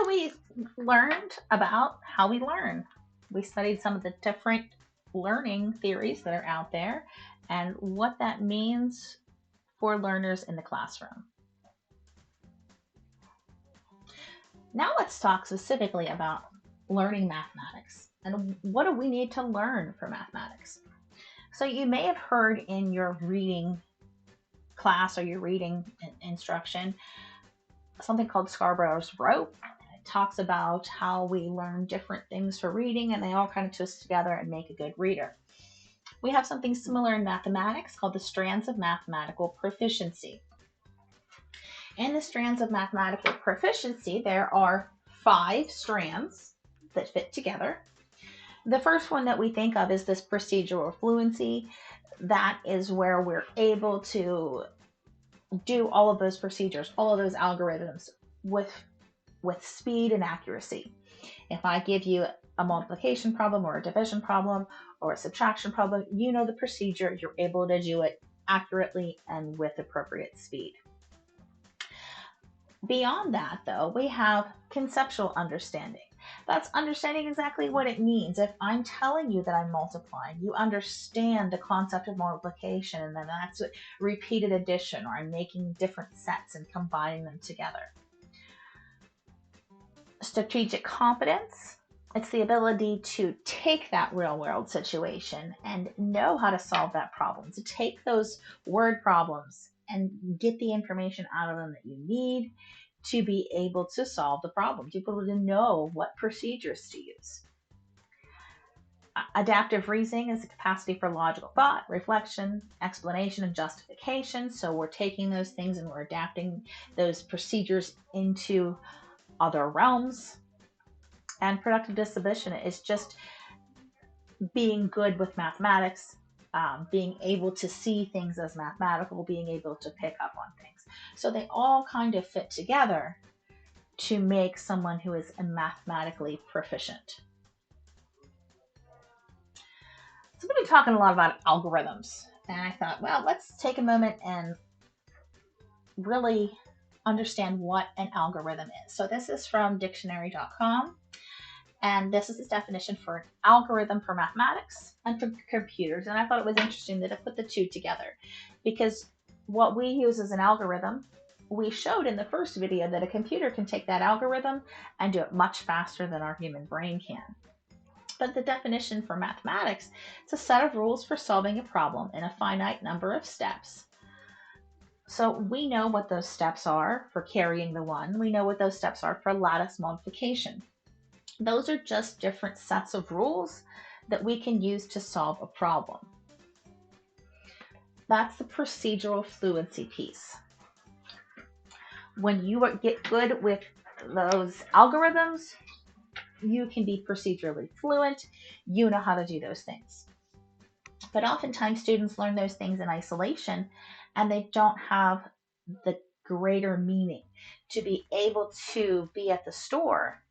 we learned about how we learn. We studied some of the different learning theories that are out there and what that means for learners in the classroom. Now let's talk specifically about learning mathematics and what do we need to learn for mathematics. So you may have heard in your reading class or your reading instruction something called Scarborough's rope. It talks about how we learn different things for reading and they all kind of twist together and make a good reader. We have something similar in mathematics called the strands of mathematical proficiency. In the strands of mathematical proficiency, there are 5 strands that fit together. The first one that we think of is this procedural fluency. That is where we're able to do all of those procedures, all of those algorithms with speed and accuracy. If I give you a multiplication problem or a division problem or a subtraction problem, you know the procedure, you're able to do it accurately and with appropriate speed. Beyond that, though, we have conceptual understanding. That's understanding exactly what it means. If I'm telling you that I'm multiplying, you understand the concept of multiplication, and then that's repeated addition, or I'm making different sets and combining them together. Strategic competence, it's the ability to take that real world situation and know how to solve that problem, to take those word problems and get the information out of them that you need to be able to solve the problem, to be able to know what procedures to use. Adaptive reasoning is the capacity for logical thought, reflection, explanation, and justification. So we're taking those things and we're adapting those procedures into other realms. And productive disposition is just being good with mathematics, being able to see things as mathematical, being able to pick up on things. So they all kind of fit together to make someone who is mathematically proficient. So we've been talking a lot about algorithms, and I thought, well, let's take a moment and really understand what an algorithm is. So this is from dictionary.com. And this is the definition for an algorithm for mathematics and for computers. And I thought it was interesting that I put the two together because what we use as an algorithm, we showed in the first video that a computer can take that algorithm and do it much faster than our human brain can. But the definition for mathematics, it's a set of rules for solving a problem in a finite number of steps. So we know what those steps are for carrying the one. We know what those steps are for lattice multiplication. Those are just different sets of rules that we can use to solve a problem. That's the procedural fluency piece. When you get good with those algorithms, you can be procedurally fluent. You know how to do those things. But oftentimes students learn those things in isolation and they don't have the greater meaning to be able to be at the store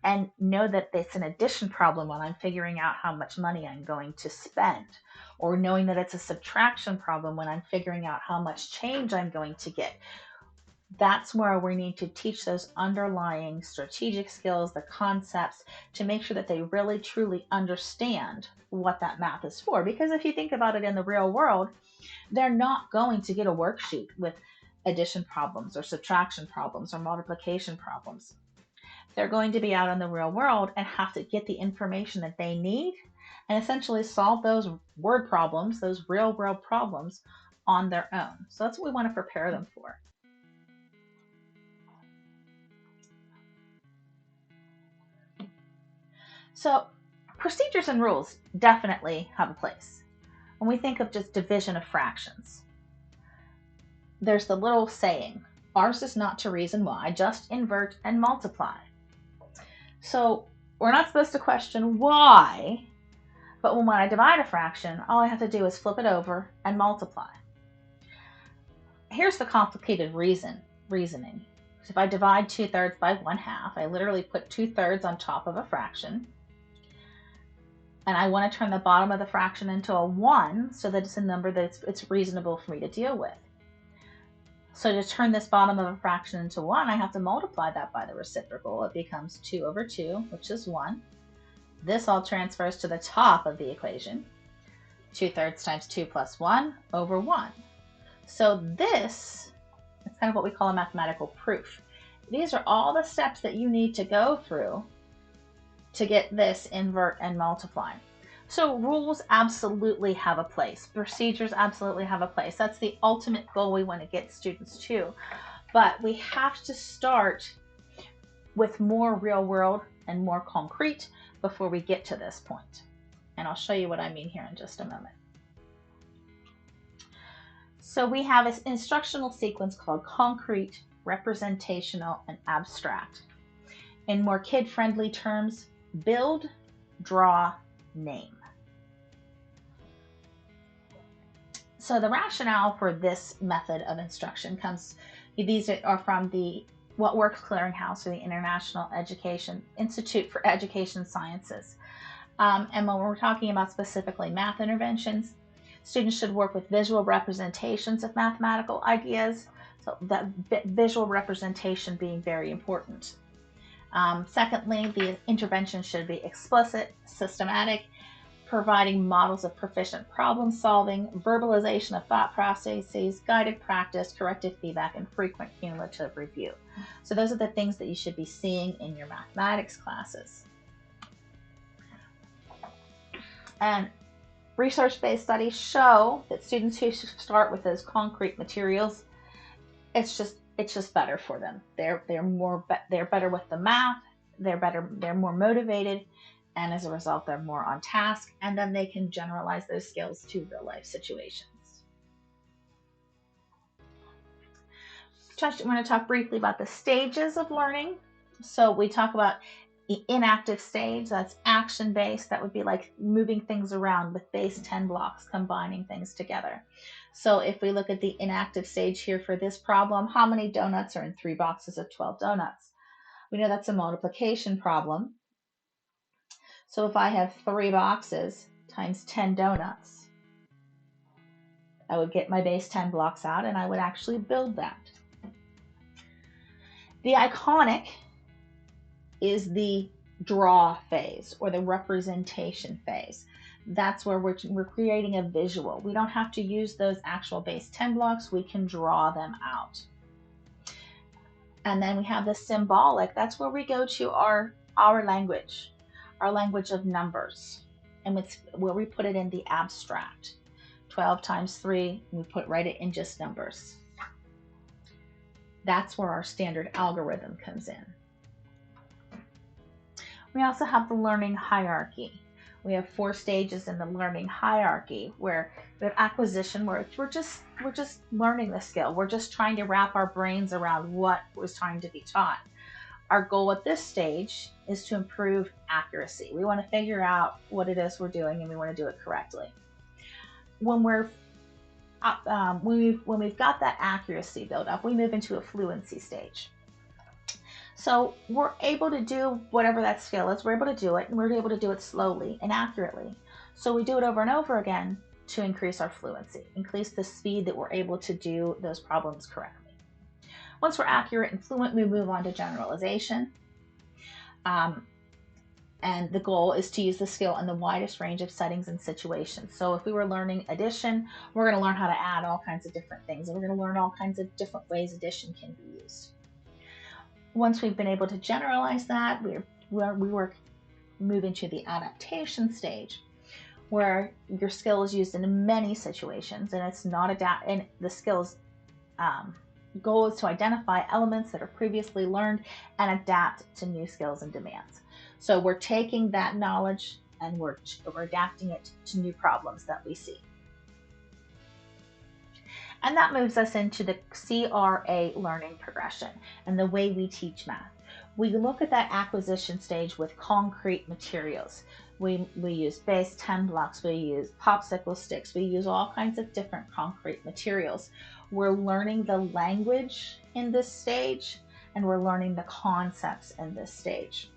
and know that it's an addition problem when I'm figuring out how much money I'm going to spend, or knowing that it's a subtraction problem when I'm figuring out how much change I'm going to get. That's where we need to teach those underlying strategic skills, the concepts, to make sure that they really truly understand what that math is for. Because if you think about it in the real world, they're not going to get a worksheet with addition problems or subtraction problems or multiplication problems. They're going to be out in the real world and have to get the information that they need and essentially solve those word problems, those real world problems on their own. So that's what we want to prepare them for. So procedures and rules definitely have a place. When we think of just division of fractions, there's the little saying, ours is not to reason why, just invert and multiply. So we're not supposed to question why, but when I divide a fraction, all I have to do is flip it over and multiply. Here's the complicated reasoning. So if I divide 2/3 by 1/2, I literally put 2/3 on top of a fraction. And I want to turn the bottom of the fraction into a 1 so that it's a number that it's reasonable for me to deal with. So to turn this bottom of a fraction into 1, I have to multiply that by the reciprocal. It becomes 2 over 2, which is 1. This all transfers to the top of the equation. 2/3 times 2 plus 1 over 1. So this is kind of what we call a mathematical proof. These are all the steps that you need to go through to get this invert and multiply. So rules absolutely have a place. Procedures absolutely have a place. That's the ultimate goal we want to get students to. But we have to start with more real world and more concrete before we get to this point. And I'll show you what I mean here in just a moment. So we have an instructional sequence called concrete, representational, and abstract. In more kid-friendly terms, build, draw, name. So the rationale for this method of instruction these are from the What Works Clearinghouse, or the International Institute for Education Sciences. And when we're talking about specifically math interventions, students should work with visual representations of mathematical ideas. So that visual representation being very important. Secondly, the intervention should be explicit, systematic, providing models of proficient problem solving, verbalization of thought processes, guided practice, corrective feedback, and frequent cumulative review. So those are the things that you should be seeing in your mathematics classes. And research-based studies show that students who start with those concrete materials, it's just better for them. They're better with the math. They're more motivated, and as a result, they're more on task, and then they can generalize those skills to real life situations. I'm going to talk briefly about the stages of learning. So we talk about the inactive stage. That's action based. That would be like moving things around with base 10 blocks, combining things together. So if we look at the inactive stage here for this problem, how many donuts are in 3 boxes of 12 donuts? We know that's a multiplication problem. So if I have 3 boxes times 10 donuts, I would get my base 10 blocks out and I would actually build that. The iconic is the draw phase, or the representation phase. That's where we're creating a visual. We don't have to use those actual base 10 blocks. We can draw them out. And then we have the symbolic. That's where we go to our language of numbers, and where we put it in the abstract. 12 times 3, we write it in just numbers. That's where our standard algorithm comes in. We also have the learning hierarchy. We have 4 stages in the learning hierarchy, where we have acquisition, where we're just learning the skill. We're just trying to wrap our brains around what was trying to be taught. Our goal at this stage is to improve accuracy. We want to figure out what it is we're doing, and we want to do it correctly. When we've got that accuracy built up, we move into a fluency stage. So we're able to do whatever that skill is. We're able to do it, and we're able to do it slowly and accurately. So we do it over and over again to increase our fluency, increase the speed that we're able to do those problems correctly. Once we're accurate and fluent, we move on to generalization. And the goal is to use the skill in the widest range of settings and situations. So if we were learning addition, we're going to learn how to add all kinds of different things. And we're going to learn all kinds of different ways addition can be used. Once we've been able to generalize that, we move into the adaptation stage, where your skill is used in many situations, and it's not and the skills goal is to identify elements that are previously learned and adapt to new skills and demands. So we're taking that knowledge and we're adapting it to new problems that we see. And that moves us into the CRA learning progression and the way we teach math. We look at that acquisition stage with concrete materials. We use base 10 blocks, we use popsicle sticks, we use all kinds of different concrete materials. We're learning the language in this stage, and we're learning the concepts in this stage.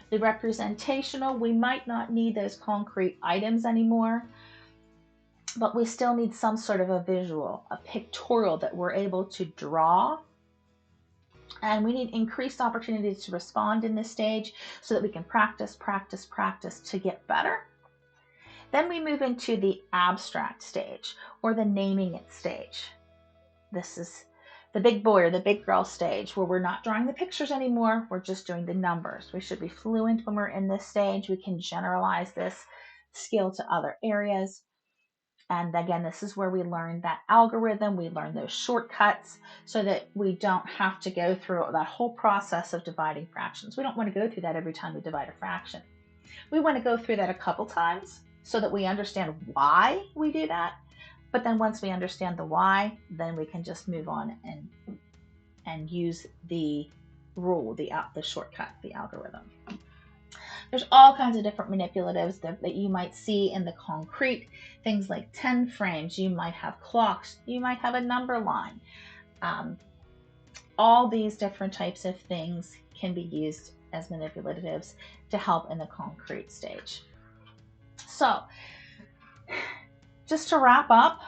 The representational, we might not need those concrete items anymore. but we still need some sort of a visual, a pictorial that we're able to draw. And we need increased opportunities to respond in this stage so that we can practice, practice, practice to get better. Then we move into the abstract stage, or the naming it stage. This is the big boy or the big girl stage, where we're not drawing the pictures anymore, we're just doing the numbers. We should be fluent when we're in this stage. We can generalize this skill to other areas. And again, this is where we learn that algorithm, we learn those shortcuts so that we don't have to go through that whole process of dividing fractions. We don't want to go through that every time we divide a fraction. We want to go through that a couple times so that we understand why we do that. But then once we understand the why, then we can just move on and use the rule, the shortcut, the algorithm. There's all kinds of different manipulatives that you might see in the concrete, things like 10 frames, you might have clocks, you might have a number line. All these different types of things can be used as manipulatives to help in the concrete stage. So, just to wrap up,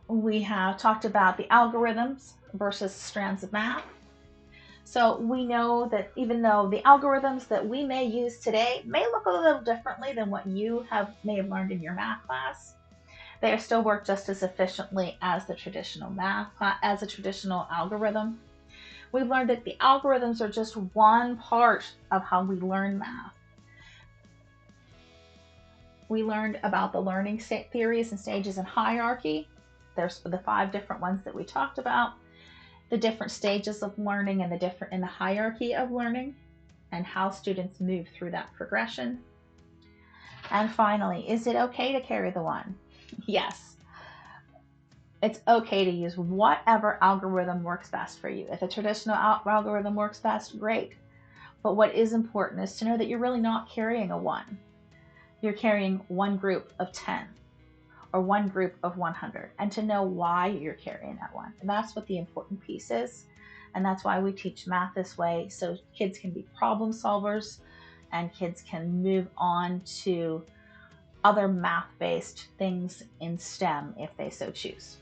we have talked about the algorithms versus strands of math. So we know that even though the algorithms that we may use today may look a little differently than what you may have learned in your math class, they still work just as efficiently as the traditional as a traditional algorithm. We've learned that the algorithms are just one part of how we learn math. We learned about the learning theories and stages and hierarchy. There's the 5 different ones that we talked about. The different stages of learning and the hierarchy of learning, and how students move through that progression. And finally, is it okay to carry the one? Yes. It's okay to use whatever algorithm works best for you. If a traditional algorithm works best, great. But what is important is to know that you're really not carrying a 1. You're carrying one group of 10 or one group of 100, and to know why you're carrying that 1. And that's what the important piece is. And that's why we teach math this way, so kids can be problem solvers and kids can move on to other math-based things in STEM if they so choose.